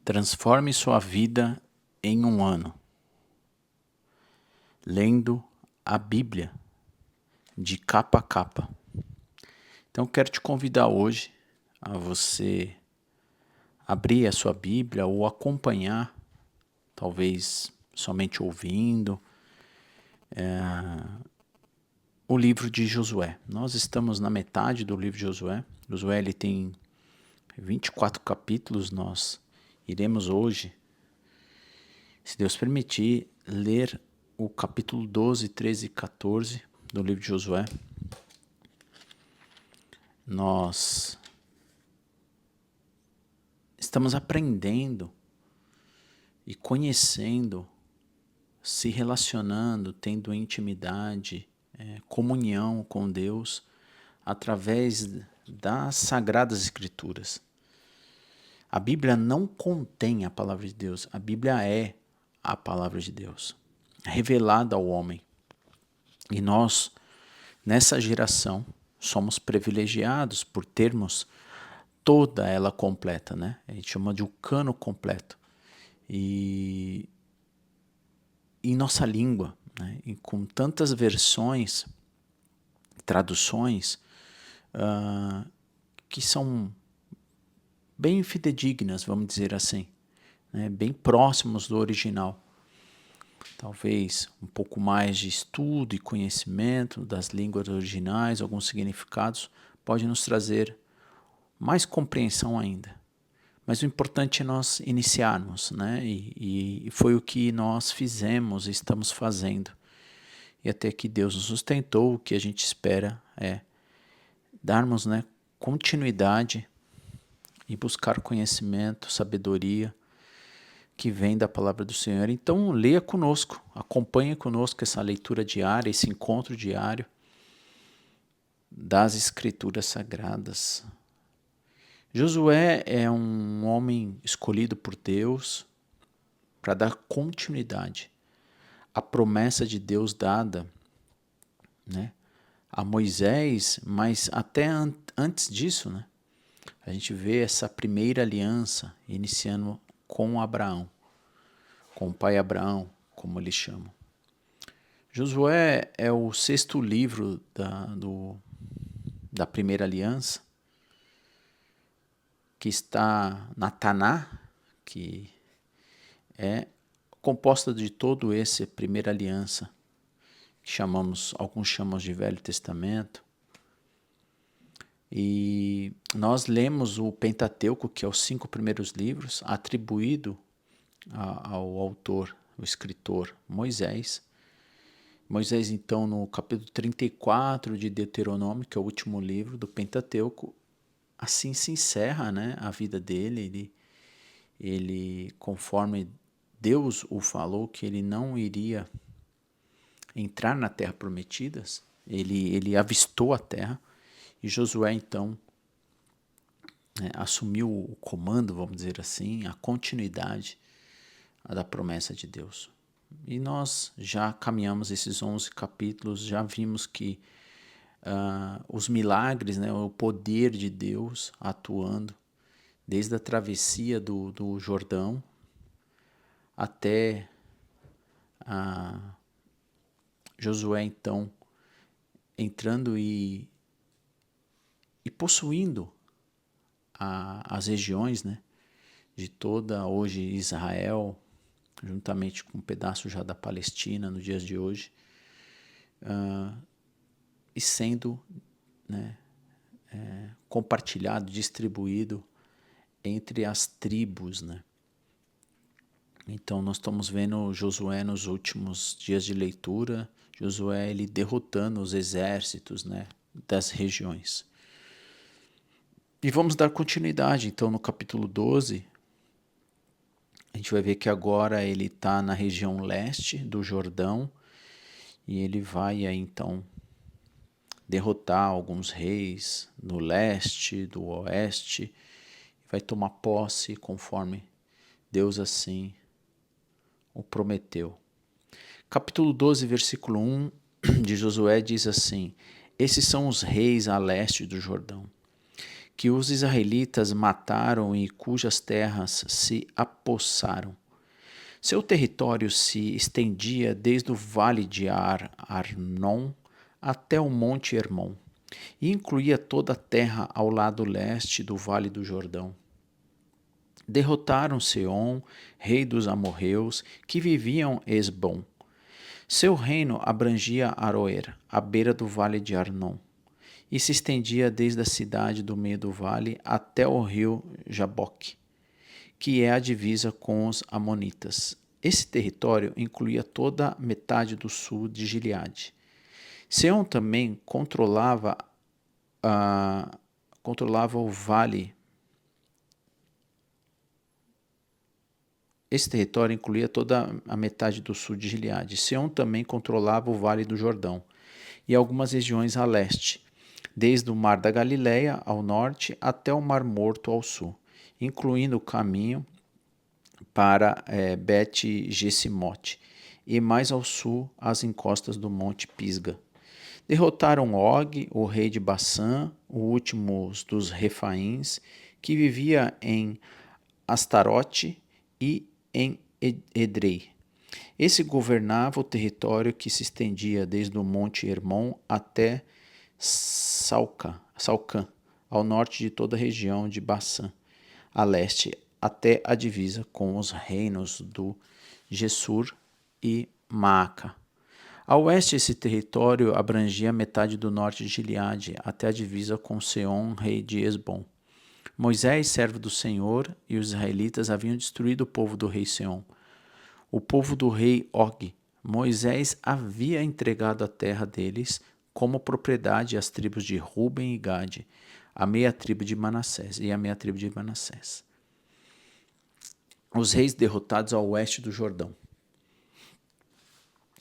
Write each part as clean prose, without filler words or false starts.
Transforme sua vida em um ano, lendo a Bíblia de capa a capa. Então quero te convidar hoje a você abrir a sua Bíblia ou acompanhar, talvez somente ouvindo, o livro de Josué. Nós estamos na metade do livro de Josué. Josué ele tem 24 capítulos. Nós iremos hoje, se Deus permitir, ler o capítulo 12, 13 e 14 do livro de Josué. Nós estamos aprendendo e conhecendo, se relacionando, tendo intimidade, comunhão com Deus através das Sagradas Escrituras. A Bíblia não contém a palavra de Deus, a Bíblia é a palavra de Deus, revelada ao homem. E nós, nessa geração, somos privilegiados por termos toda ela completa, né? A gente chama de o cano completo. E em nossa língua, né? E com tantas versões, traduções, que são bem fidedignas, vamos dizer assim, né? Bem próximos do original. Talvez um pouco mais de estudo e conhecimento das línguas originais, alguns significados, pode nos trazer mais compreensão ainda. Mas o importante é nós iniciarmos, né? E foi o que nós fizemos e estamos fazendo. E até que Deus nos sustentou, o que a gente espera é darmos, né, continuidade e buscar conhecimento, sabedoria que vem da palavra do Senhor. Então leia conosco, acompanhe conosco essa leitura diária, esse encontro diário das Escrituras Sagradas. Josué é um homem escolhido por Deus para dar continuidade à promessa de Deus dada, né, a Moisés, mas até antes disso, né, a gente vê essa primeira aliança iniciando com Abraão, com o pai Abraão, como eles chamam. Josué é o 6º livro da primeira aliança, que está na Taná, que é composta de todo esse primeira aliança, que alguns chamam de Velho Testamento. E nós lemos o Pentateuco, que é os 5 primeiros livros, atribuído ao autor, o escritor Moisés. Moisés, então, no capítulo 34 de Deuteronômio, que é o último livro do Pentateuco, assim se encerra, né, a vida dele. Ele, conforme Deus o falou, que ele não iria entrar na terra prometida, ele avistou a terra, e Josué, então, assumiu o comando, vamos dizer assim, a continuidade da promessa de Deus. E nós já caminhamos esses 11 capítulos, já vimos que os milagres, né, o poder de Deus atuando, desde a travessia do Jordão até Josué, então, entrando e possuindo as regiões, né, de toda hoje Israel, juntamente com um pedaço já da Palestina nos dias de hoje, e sendo, né, compartilhado, distribuído entre as tribos, né. Então nós estamos vendo Josué nos últimos dias de leitura, Josué ele derrotando os exércitos, né, das regiões. E vamos dar continuidade, então, no capítulo 12, a gente vai ver que agora ele está na região leste do Jordão, e ele vai aí, então, derrotar alguns reis no leste, do oeste, vai tomar posse conforme Deus assim o prometeu. Capítulo 12, versículo 1 de Josué diz assim: Esses são os reis a leste do Jordão, que os israelitas mataram e cujas terras se apossaram. Seu território se estendia desde o vale de Arnon até o monte Hermon, e incluía toda a terra ao lado leste do vale do Jordão. Derrotaram Seom, rei dos amorreus, que viviam em Esbom. Seu reino abrangia Aroer, à beira do vale de Arnon, e se estendia desde a cidade do meio do vale até o rio Jaboque, que é a divisa com os amonitas. Esse território incluía toda a metade do sul de Gileade. Seom também controlava o vale. Esse território incluía toda a metade do sul de Gileade. Seom também controlava o vale do Jordão e algumas regiões a leste, desde o mar da Galileia ao norte até o Mar Morto ao sul, incluindo o caminho para Bet-Jesimote e mais ao sul as encostas do Monte Pisga. Derrotaram Og, o rei de Bassã, o último dos Refaíns, que vivia em Astarote e em Edrei. Esse governava o território que se estendia desde o Monte Hermon até Salcã, ao norte de toda a região de Bassã, a leste até a divisa com os reinos do Gessur e Maaca. A oeste, esse território abrangia metade do norte de Gileade, até a divisa com Seom, rei de Esbom. Moisés, servo do Senhor, e os israelitas haviam destruído o povo do rei Seom, o povo do rei Og. Moisés havia entregado a terra deles como propriedade às tribos de Ruben e Gade, a meia tribo de Manassés e a meia tribo de Manassés. Os reis derrotados ao oeste do Jordão.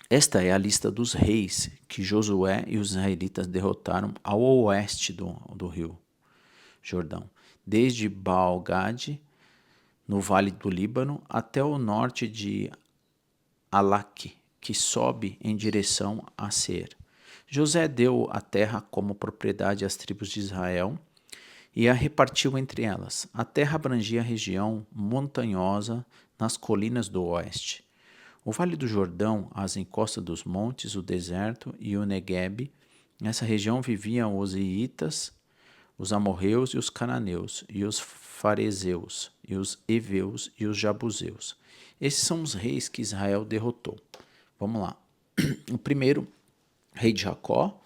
Esta é a lista dos reis que Josué e os israelitas derrotaram ao oeste do rio Jordão, desde Baal-Gade, no vale do Líbano, até o norte de Alaque, que sobe em direção a Seir. José deu a terra como propriedade às tribos de Israel e a repartiu entre elas. A terra abrangia a região montanhosa nas colinas do oeste. O Vale do Jordão, as encostas dos montes, o deserto e o Neguebe. Nessa região viviam os Iitas, os amorreus e os cananeus, e os farezeus, e os heveus e os jabuseus. Esses são os reis que Israel derrotou. Vamos lá. O primeiro, rei de Jacó,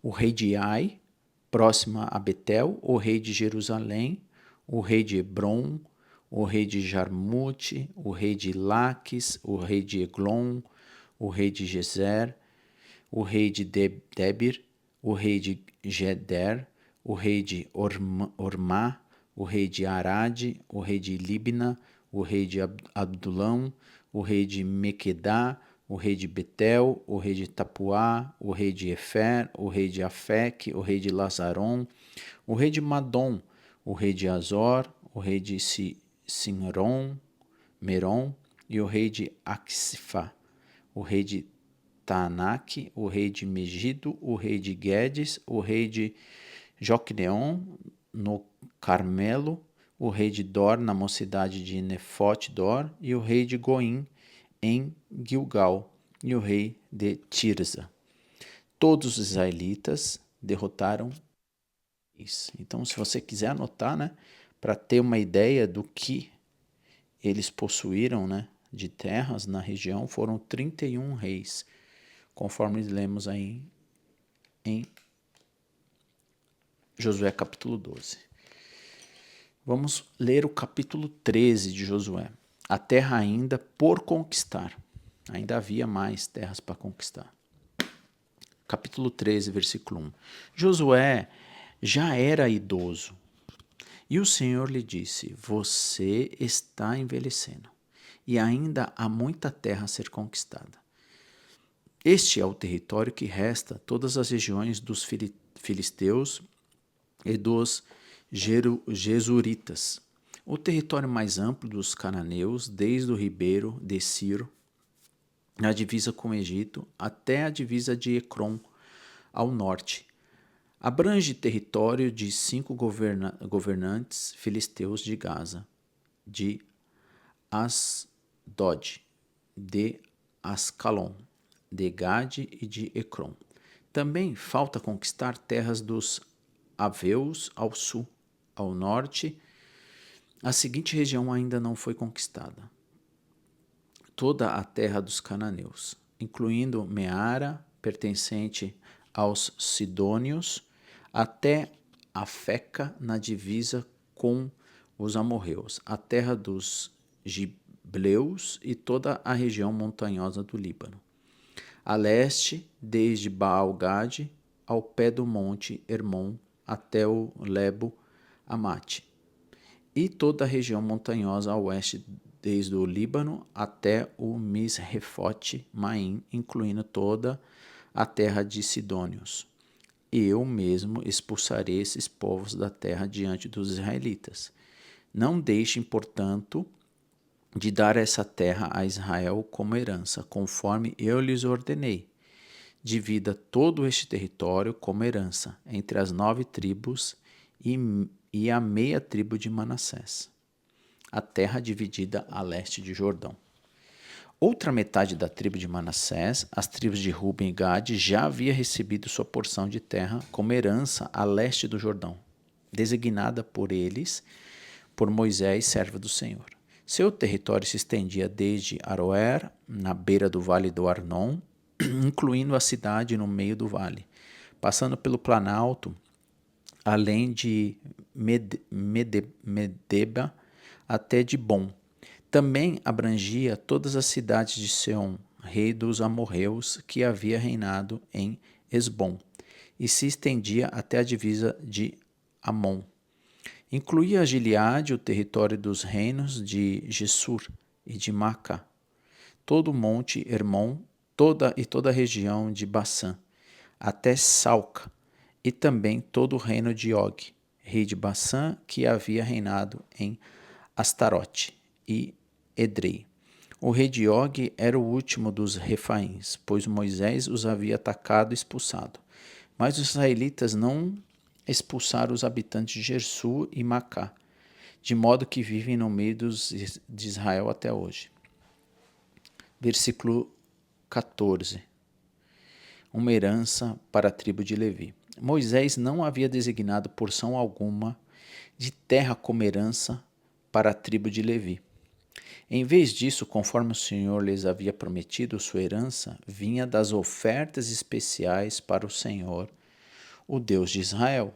o rei de Ai, próxima a Betel, o rei de Jerusalém, o rei de Hebron, o rei de Jarmute, o rei de Laques, o rei de Eglon, o rei de Gezer, o rei de Debir, o rei de Geder, o rei de Ormá, o rei de Arade, o rei de Libna, o rei de Abdulão, o rei de Mequedá, o rei de Betel, o rei de Tapuá, o rei de Efer, o rei de Afec, o rei de Lazaron, o rei de Madom, o rei de Azor, o rei de Sinron, Meron, e o rei de Axifá, o rei de Taanaque, o rei de Megido, o rei de Guedes, o rei de Jocneon, no Carmelo, o rei de Dor, na mocidade de Nefote-Dor, e o rei de Goim, em Gilgal, e o rei de Tirza. Todos os israelitas derrotaram isso. Então, se você quiser anotar, né, para ter uma ideia do que eles possuíram, né, de terras na região, foram 31 reis, conforme lemos aí em Josué capítulo 12. Vamos ler o capítulo 13 de Josué. A terra ainda por conquistar. Ainda havia mais terras para conquistar. Capítulo 13, versículo 1. Josué já era idoso. E o Senhor lhe disse: você está envelhecendo, e ainda há muita terra a ser conquistada. Este é o território que resta, todas as regiões dos filisteus e dos Jesuritas. O território mais amplo dos cananeus, desde o ribeiro de Ciro, na divisa com o Egito, até a divisa de Ecrom, ao norte, Abrange território de 5 governantes filisteus de Gaza, de Asdod, de Ascalon, de Gade e de Ecrom. Também falta conquistar terras dos Aveus ao sul, ao norte. A seguinte região ainda não foi conquistada: toda a terra dos cananeus, incluindo Meara, pertencente aos sidônios, até a Feca na divisa com os amorreus, a terra dos gibleus e toda a região montanhosa do Líbano. A leste, desde Baal-Gade ao pé do monte Hermon até o Lebo Amate, e toda a região montanhosa a oeste, desde o Líbano até o Misrefote Maim, incluindo toda a terra de Sidônios. Eu mesmo expulsarei esses povos da terra diante dos israelitas. Não deixem, portanto, de dar essa terra a Israel como herança, conforme eu lhes ordenei. Divida todo este território como herança entre as 9 tribos e a meia tribo de Manassés, a terra dividida a leste de Jordão. Outra metade da tribo de Manassés, as tribos de Ruben e Gade, já havia recebido sua porção de terra como herança a leste do Jordão, designada por eles, por Moisés, servo do Senhor. Seu território se estendia desde Aroer, na beira do vale do Arnon, incluindo a cidade no meio do vale, passando pelo planalto, além de Medeba até Dibon. Também abrangia todas as cidades de Seom, rei dos amorreus, que havia reinado em Esbom, e se estendia até a divisa de Amon. Incluía Gileade, o território dos reinos de Gessur e de Macá, todo o monte Hermon, toda a região de Bassã, até Salca, e também todo o reino de Og, rei de Bassã, que havia reinado em Astarote e Edrei. O rei de Og era o último dos refaíns, pois Moisés os havia atacado e expulsado. Mas os israelitas não expulsaram os habitantes de Gersu e Macá, de modo que vivem no meio de Israel até hoje. Versículo 14. Uma herança para a tribo de Levi. Moisés não havia designado porção alguma de terra como herança para a tribo de Levi. Em vez disso, conforme o Senhor lhes havia prometido, sua herança vinha das ofertas especiais para o Senhor, o Deus de Israel.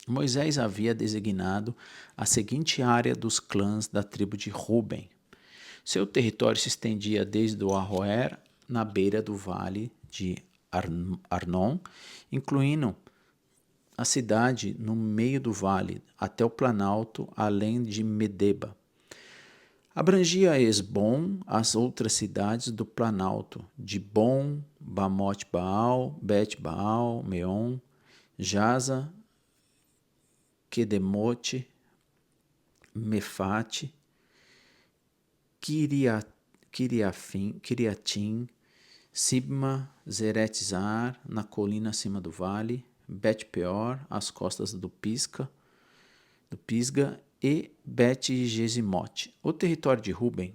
Moisés havia designado a seguinte área dos clãs da tribo de Ruben. Seu território se estendia desde o Aroer, na beira do vale de Arnon, incluindo a cidade no meio do vale, até o planalto, além de Medeba. Abrangia Esbom, as outras cidades do planalto, Dibon, Bamote Baal, Bet Baal, Meon, Jaza, Quedemote, Mefate, Kiriatim, Sibma, Zeretzar, na colina acima do vale, Bet-peor, às costas do Pisga, e Bet-Gesimote. O território de Ruben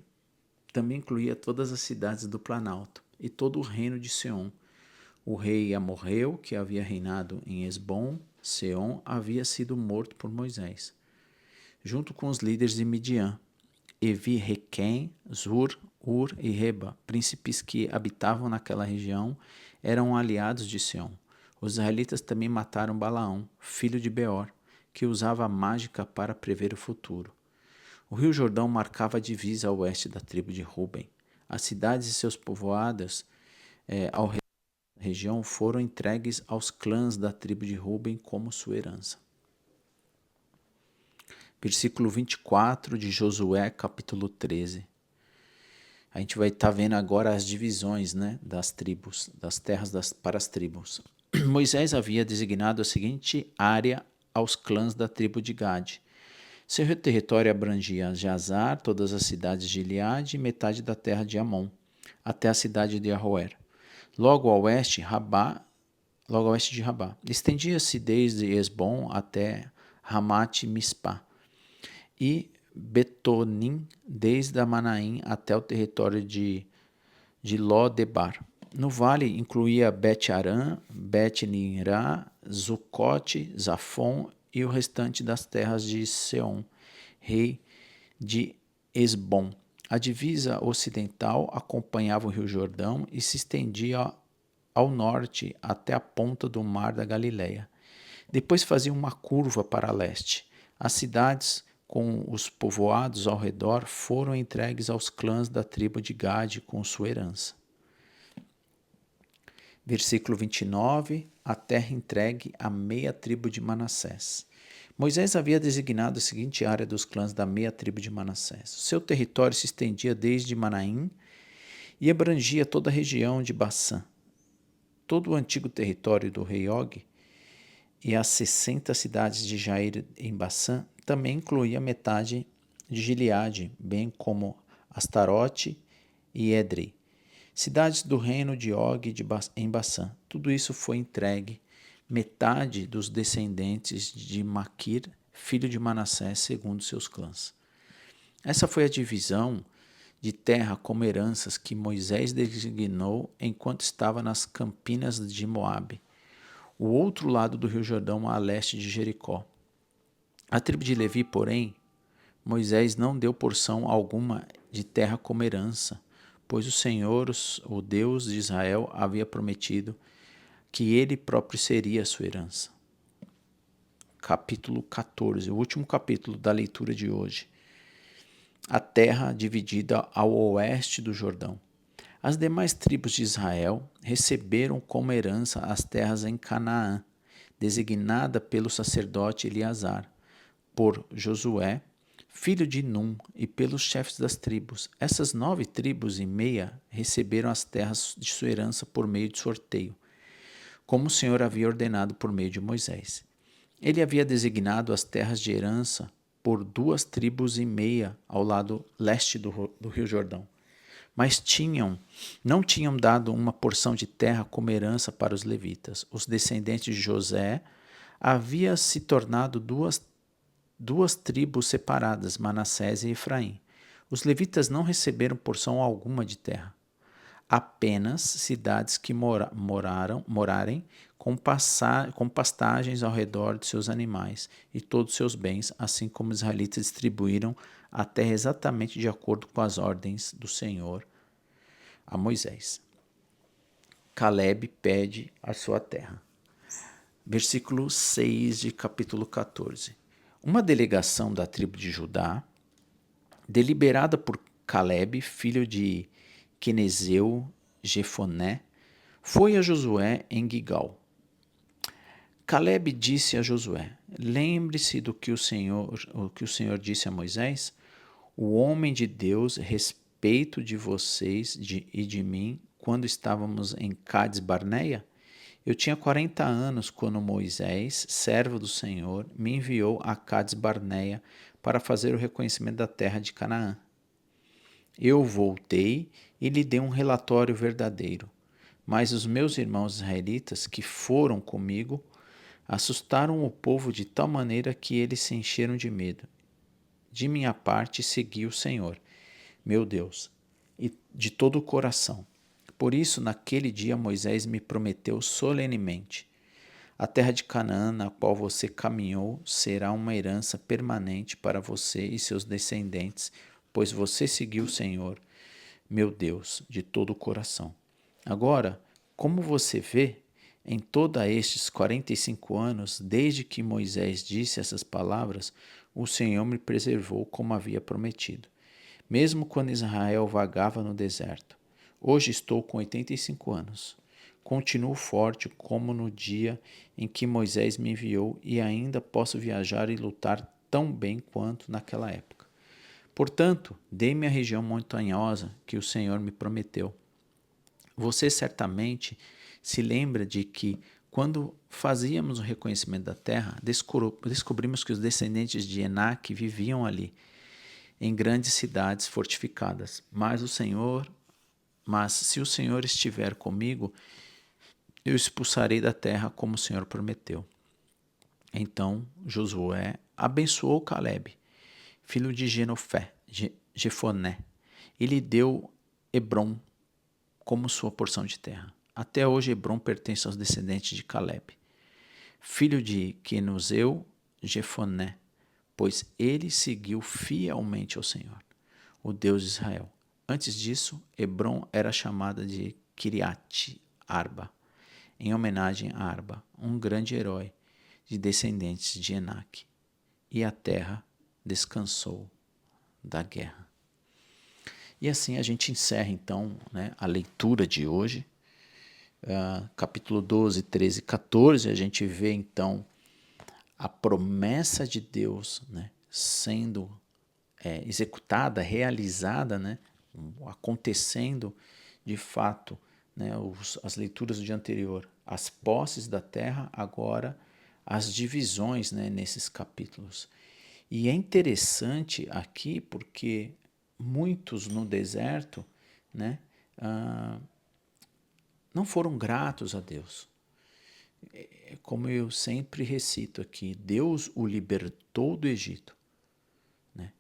também incluía todas as cidades do Planalto e todo o reino de Seom. O rei amorreu, que havia reinado em Esbom, Seom, havia sido morto por Moisés, junto com os líderes de Midian, Evi, Requém, Zur, Ur e Reba, príncipes que habitavam naquela região, eram aliados de Seom. Os israelitas também mataram Balaão, filho de Beor, que usava a mágica para prever o futuro. O rio Jordão marcava a divisa a oeste da tribo de Ruben. As cidades e seus povoados ao redor da região foram entregues aos clãs da tribo de Ruben como sua herança. Versículo 24 de Josué, capítulo 13. A gente vai estar vendo agora as divisões, das tribos, das terras para as tribos. Moisés havia designado a seguinte área aos clãs da tribo de Gade. Seu território abrangia Jazar, todas as cidades de Gileade e metade da terra de Amon, até a cidade de Aroer. Logo a oeste, Rabá, logo a oeste de Rabá. Estendia-se desde Esbom até Ramate-Mispá, e Betonim, desde a Manaim até o território de Ló-Debar. No vale incluía Bet-Arã, Bet-Nirá, Zucote, Zafon e o restante das terras de Seom, rei de Esbom. A divisa ocidental acompanhava o rio Jordão e se estendia ao norte até a ponta do mar da Galileia. Depois fazia uma curva para leste. As cidades com os povoados ao redor foram entregues aos clãs da tribo de Gade com sua herança. Versículo 29, a terra entregue à meia tribo de Manassés. Moisés havia designado a seguinte área dos clãs da meia tribo de Manassés. O seu território se estendia desde Manaim e abrangia toda a região de Bassã. Todo o antigo território do rei Og e as 60 cidades de Jair em Bassã também incluía metade de Gileade, bem como Astarote e Edrei, cidades do reino de Og em Bassã. Tudo isso foi entregue, metade dos descendentes de Maquir, filho de Manassés, segundo seus clãs. Essa foi a divisão de terra como heranças que Moisés designou enquanto estava nas campinas de Moabe, o outro lado do rio Jordão a leste de Jericó. A tribo de Levi, porém, Moisés não deu porção alguma de terra como herança, pois o Senhor, o Deus de Israel, havia prometido que ele próprio seria a sua herança. Capítulo 14, o último capítulo da leitura de hoje. A terra dividida ao oeste do Jordão. As demais tribos de Israel receberam como herança as terras em Canaã, designada pelo sacerdote Eleazar, por Josué, filho de Num, e pelos chefes das tribos. Essas 9 tribos e meia receberam as terras de sua herança por meio de sorteio, como o Senhor havia ordenado por meio de Moisés. Ele havia designado as terras de herança por 2 tribos e meia ao lado leste do rio Jordão, mas não tinham dado uma porção de terra como herança para os levitas. Os descendentes de José haviam se tornado duas tribos separadas, Manassés e Efraim. Os levitas não receberam porção alguma de terra, apenas cidades que morarem com pastagens ao redor de seus animais e todos os seus bens, assim como os israelitas distribuíram a terra exatamente de acordo com as ordens do Senhor a Moisés. Caleb pede a sua terra. Versículo 6 de capítulo 14. Uma delegação da tribo de Judá, deliberada por Caleb, filho de Quenezeu Jefoné, foi a Josué em Gigal. Caleb disse a Josué: lembre-se do que o Senhor disse a Moisés, o homem de Deus, respeito de vocês e de mim, quando estávamos em Cades Barneia. Eu tinha 40 anos quando Moisés, servo do Senhor, me enviou a Cades Barneia para fazer o reconhecimento da terra de Canaã. Eu voltei e lhe dei um relatório verdadeiro, mas os meus irmãos israelitas que foram comigo assustaram o povo de tal maneira que eles se encheram de medo. De minha parte, segui o Senhor, meu Deus, e de todo o coração. Por isso, naquele dia, Moisés me prometeu solenemente: a terra de Canaã, na qual você caminhou, será uma herança permanente para você e seus descendentes, pois você seguiu o Senhor, meu Deus, de todo o coração. Agora, como você vê, em todos estes 45 anos, desde que Moisés disse essas palavras, o Senhor me preservou como havia prometido, mesmo quando Israel vagava no deserto. Hoje estou com 85 anos. Continuo forte como no dia em que Moisés me enviou e ainda posso viajar e lutar tão bem quanto naquela época. Portanto, dê-me a região montanhosa que o Senhor me prometeu. Você certamente se lembra de que, quando fazíamos o reconhecimento da terra, descobrimos que os descendentes de Enaque viviam ali, em grandes cidades fortificadas. Mas se o Senhor estiver comigo, eu expulsarei da terra como o Senhor prometeu. Então Josué abençoou Calebe, filho de Jefoné, e lhe deu Hebrom como sua porção de terra. Até hoje Hebrom pertence aos descendentes de Calebe, filho de Quenuzeu Jefoné, pois ele seguiu fielmente ao Senhor, o Deus de Israel. Antes disso, Hebrom era chamada de Kiriat Arba, em homenagem a Arba, um grande herói de descendentes de Enaque. E a terra descansou da guerra. E assim a gente encerra então, né, a leitura de hoje. Capítulo 12, 13 e 14, a gente vê então a promessa de Deus, né, sendo executada, realizada, né, acontecendo de fato, né, as leituras do dia anterior, as posses da terra, agora as divisões, né, nesses capítulos. E é interessante aqui porque muitos no deserto, né, não foram gratos a Deus. Como eu sempre recito aqui, Deus o libertou do Egito, né?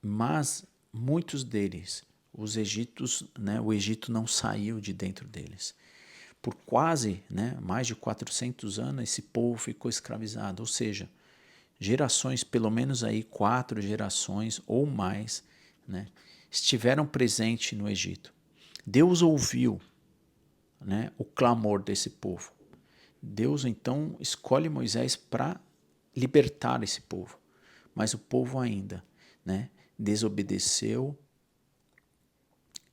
Mas muitos deles, os egípcios, né, o Egito não saiu de dentro deles. Por quase, né, mais de 400 anos, esse povo ficou escravizado, ou seja, gerações, pelo menos aí 4 gerações ou mais, né, estiveram presentes no Egito. Deus ouviu, né, o clamor desse povo. Deus então escolhe Moisés para libertar esse povo, mas o povo ainda, né, desobedeceu.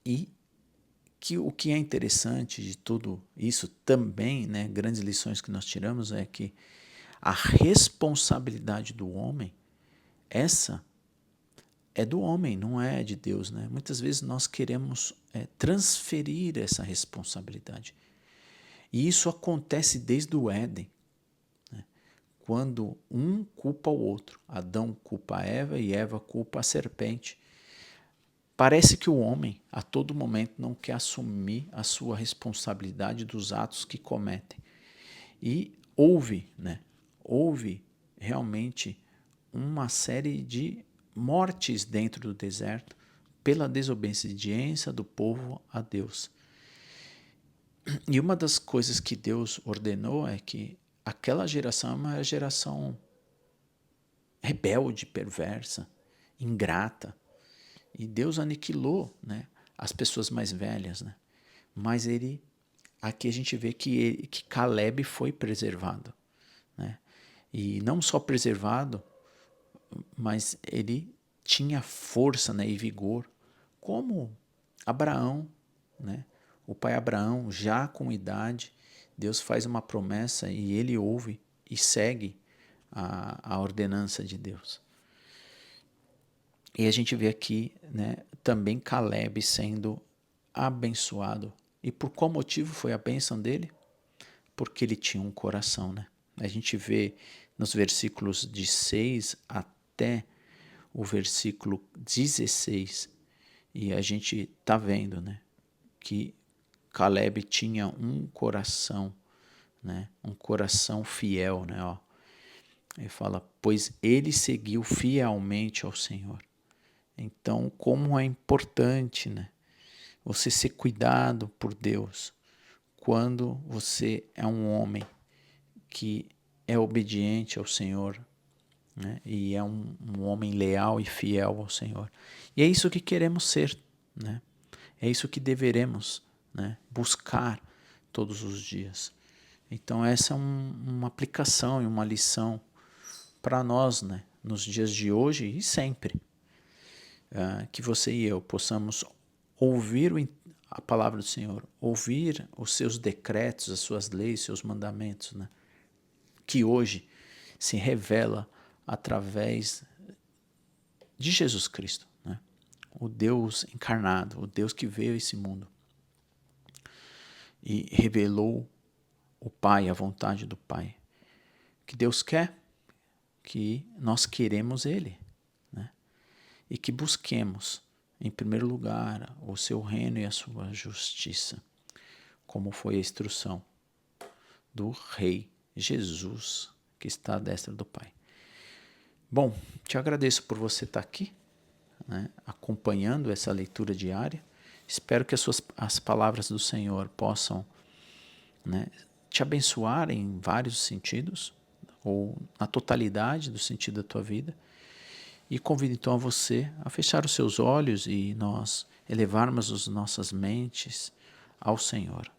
E o que é interessante de tudo isso também, né, grandes lições que nós tiramos é que a responsabilidade do homem, essa é do homem, não é de Deus, né? Muitas vezes nós queremos transferir essa responsabilidade. E isso acontece desde o Éden, né? Quando um culpa o outro. Adão culpa Eva e Eva culpa a serpente. Parece que o homem, a todo momento, não quer assumir a sua responsabilidade dos atos que cometem. E houve, né? Houve realmente uma série de mortes dentro do deserto pela desobediência do povo a Deus. E uma das coisas que Deus ordenou é que aquela geração é uma geração rebelde, perversa, ingrata. E Deus aniquilou, né, as pessoas mais velhas, né? Mas aqui a gente vê que Calebe foi preservado, né? E não só preservado, mas ele tinha força, né, e vigor, como Abraão, né? O pai Abraão, já com idade, Deus faz uma promessa e ele ouve e segue a ordenança de Deus. E a gente vê aqui, né, também Calebe sendo abençoado. E por qual motivo foi a bênção dele? Porque ele tinha um coração, né? A gente vê nos versículos de 6 até o versículo 16, e a gente está vendo, né, que Calebe tinha um coração, né, um coração fiel, né, ó. Ele fala, pois ele seguiu fielmente ao Senhor. Então, como é importante, né, você ser cuidado por Deus quando você é um homem que é obediente ao Senhor, né, e é um homem leal e fiel ao Senhor. E é isso que queremos ser, né? É isso que deveremos, né, buscar todos os dias. Então essa é uma aplicação e uma lição para nós, né, nos dias de hoje e sempre. Que você e eu possamos ouvir a palavra do Senhor, ouvir os seus decretos, as suas leis, seus mandamentos, né, que hoje se revela através de Jesus Cristo, né, o Deus encarnado, o Deus que veio a esse mundo e revelou o Pai, a vontade do Pai. Que Deus quer, que nós queremos Ele, né? E que busquemos, em primeiro lugar, o seu reino e a sua justiça, como foi a instrução, do Rei Jesus, que está à destra do Pai. Bom, te agradeço por você estar aqui, né, acompanhando essa leitura diária. Espero que as palavras do Senhor possam, né, te abençoar em vários sentidos, ou na totalidade do sentido da tua vida. E convido então a você a fechar os seus olhos e nós elevarmos as nossas mentes ao Senhor.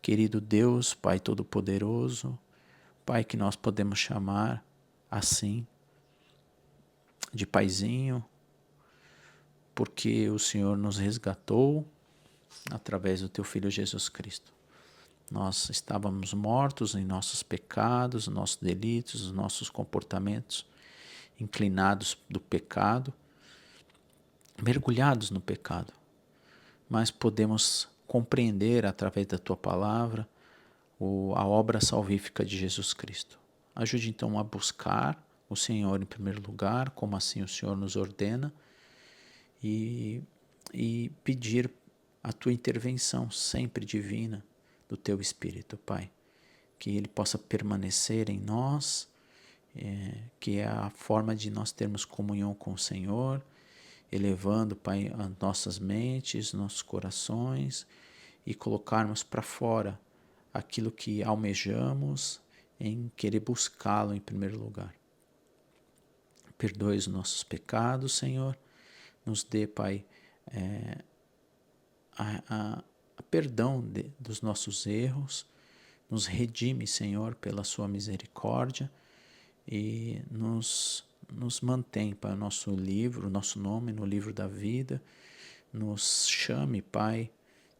Querido Deus, Pai Todo-Poderoso, Pai que nós podemos chamar assim, de Paizinho, porque o Senhor nos resgatou através do Teu Filho Jesus Cristo. Nós estávamos mortos em nossos pecados, nossos delitos, nossos comportamentos, inclinados do pecado, mergulhados no pecado. Mas podemos compreender através da Tua Palavra a obra salvífica de Jesus Cristo. Ajude então a buscar o Senhor em primeiro lugar, como assim o Senhor nos ordena, e pedir a Tua intervenção sempre divina do Teu Espírito, Pai. Que Ele possa permanecer em nós, que é a forma de nós termos comunhão com o Senhor, elevando, Pai, as nossas mentes, nossos corações e colocarmos para fora aquilo que almejamos em querer buscá-lo em primeiro lugar. Perdoe os nossos pecados, Senhor. Nos dê, Pai, a perdão dos nossos erros. Nos redime, Senhor, pela sua misericórdia e nos mantém, Pai, o nosso livro, o nosso nome no livro da vida. Nos chame, Pai,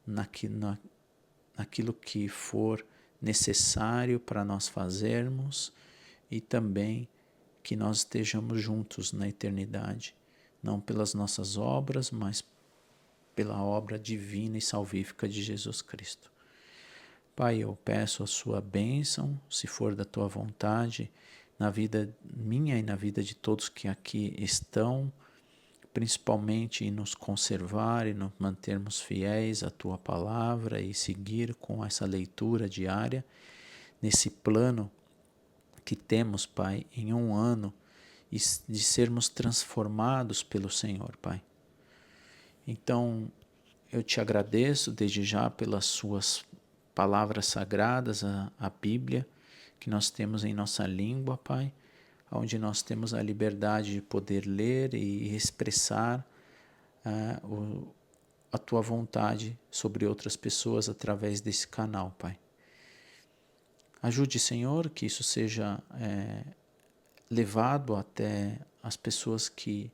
naquilo que for necessário para nós fazermos e também que nós estejamos juntos na eternidade, não pelas nossas obras, mas pela obra divina e salvífica de Jesus Cristo. Pai, eu peço a sua bênção, se for da tua vontade, na vida minha e na vida de todos que aqui estão, principalmente em nos conservar e nos mantermos fiéis à tua palavra e seguir com essa leitura diária, nesse plano que temos, Pai, em um ano, de sermos transformados pelo Senhor, Pai. Então, eu te agradeço desde já pelas suas palavras sagradas, a Bíblia, que nós temos em nossa língua, Pai, onde nós temos a liberdade de poder ler e expressar a Tua vontade sobre outras pessoas através desse canal, Pai. Ajude, Senhor, que isso seja levado até as pessoas que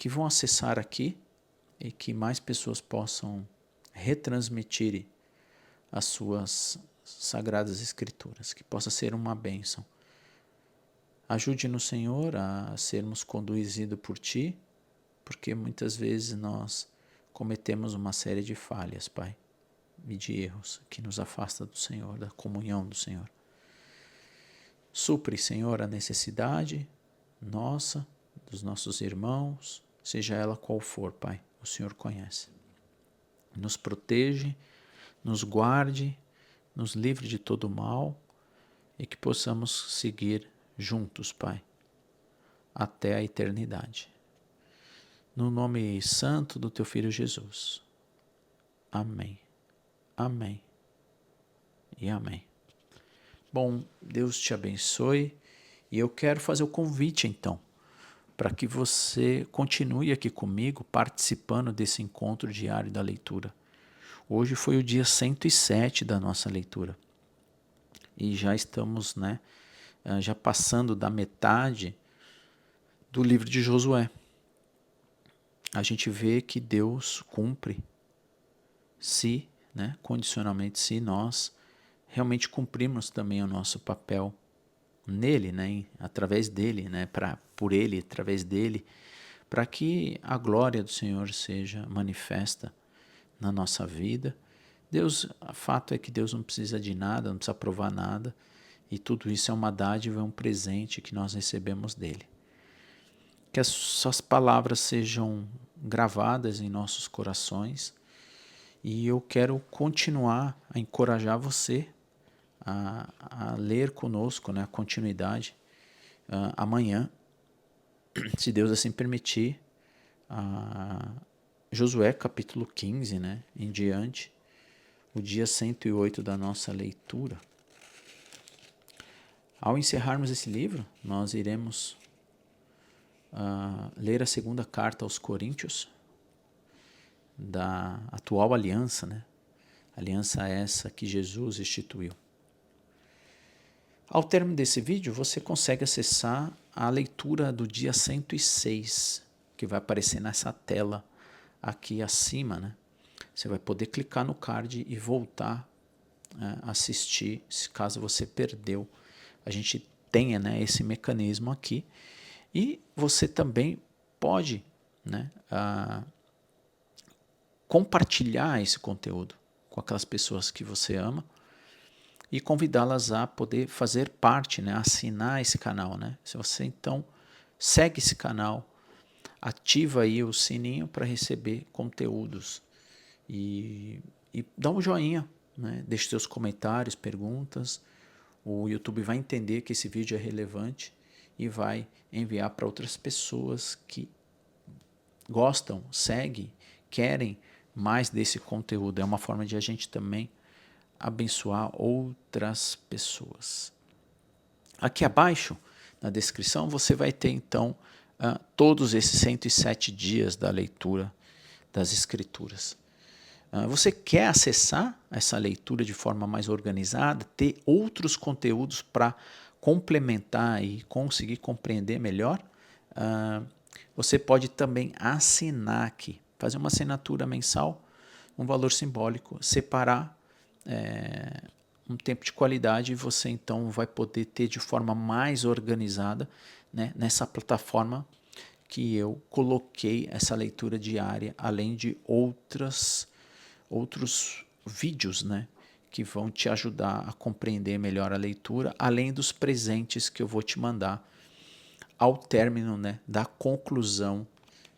vão acessar aqui e que mais pessoas possam retransmitir as suas sagradas escrituras, que possa ser uma bênção. Ajude-nos, Senhor, a sermos conduzidos por Ti, porque muitas vezes nós cometemos uma série de falhas, Pai, e de erros que nos afasta do Senhor, da comunhão do Senhor. Supre, Senhor, a necessidade nossa, dos nossos irmãos, seja ela qual for, Pai, o Senhor conhece. Nos protege, nos guarde, nos livre de todo mal e que possamos seguir juntos, Pai, até a eternidade. No nome santo do Teu Filho Jesus. Amém. Amém. E amém. Bom, Deus te abençoe e eu quero fazer o convite então, para que você continue aqui comigo participando desse encontro diário da leitura. Hoje foi o dia 107 da nossa leitura e já estamos, já passando da metade do livro de Josué. A gente vê que Deus cumpre se, condicionalmente, se nós realmente cumprimos também o nosso papel nele, através dele, por ele, através dele, para que a glória do Senhor seja manifesta na nossa vida. O fato é que Deus não precisa de nada, não precisa provar nada, e tudo isso é uma dádiva, é um presente que nós recebemos dele. Que as suas palavras sejam gravadas em nossos corações, e eu quero continuar a encorajar você a ler conosco, né, a continuidade amanhã, se Deus assim permitir, Josué capítulo 15, né, em diante, o dia 108 da nossa leitura. Ao encerrarmos esse livro, nós iremos ler a segunda carta aos Coríntios, da atual aliança, né? Aliança essa que Jesus instituiu. Ao término desse vídeo, você consegue acessar a leitura do dia 106, que vai aparecer nessa tela aqui acima, né? Você vai poder clicar no card e voltar a assistir, se caso você perdeu. A gente tenha, né, esse mecanismo aqui. E você também pode, né, compartilhar esse conteúdo com aquelas pessoas que você ama e convidá-las a poder fazer parte, né, assinar esse canal, né? Se você então segue esse canal, ativa aí o sininho para receber conteúdos e dá um joinha, né? Deixe seus comentários, perguntas. O YouTube vai entender que esse vídeo é relevante e vai enviar para outras pessoas que gostam, seguem, querem mais desse conteúdo. É uma forma de a gente também abençoar outras pessoas. Aqui abaixo, na descrição, você vai ter então todos esses 107 dias da leitura das Escrituras. Você quer acessar essa leitura de forma mais organizada, ter outros conteúdos para complementar e conseguir compreender melhor? Você pode também assinar aqui, fazer uma assinatura mensal, um valor simbólico, separar um tempo de qualidade e você então vai poder ter de forma mais organizada, né, nessa plataforma que eu coloquei essa leitura diária, além de outros vídeos, né, que vão te ajudar a compreender melhor a leitura, além dos presentes que eu vou te mandar ao término, né, da conclusão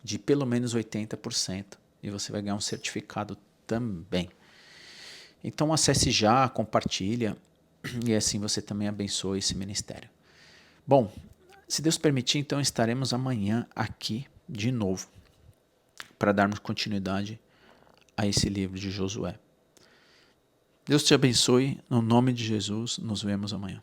de pelo menos 80%, e você vai ganhar um certificado também. Então acesse já, compartilha, e assim você também abençoa esse ministério. Bom, se Deus permitir, então estaremos amanhã aqui de novo para darmos continuidade a esse livro de Josué. Deus te abençoe, no nome de Jesus, nos vemos amanhã.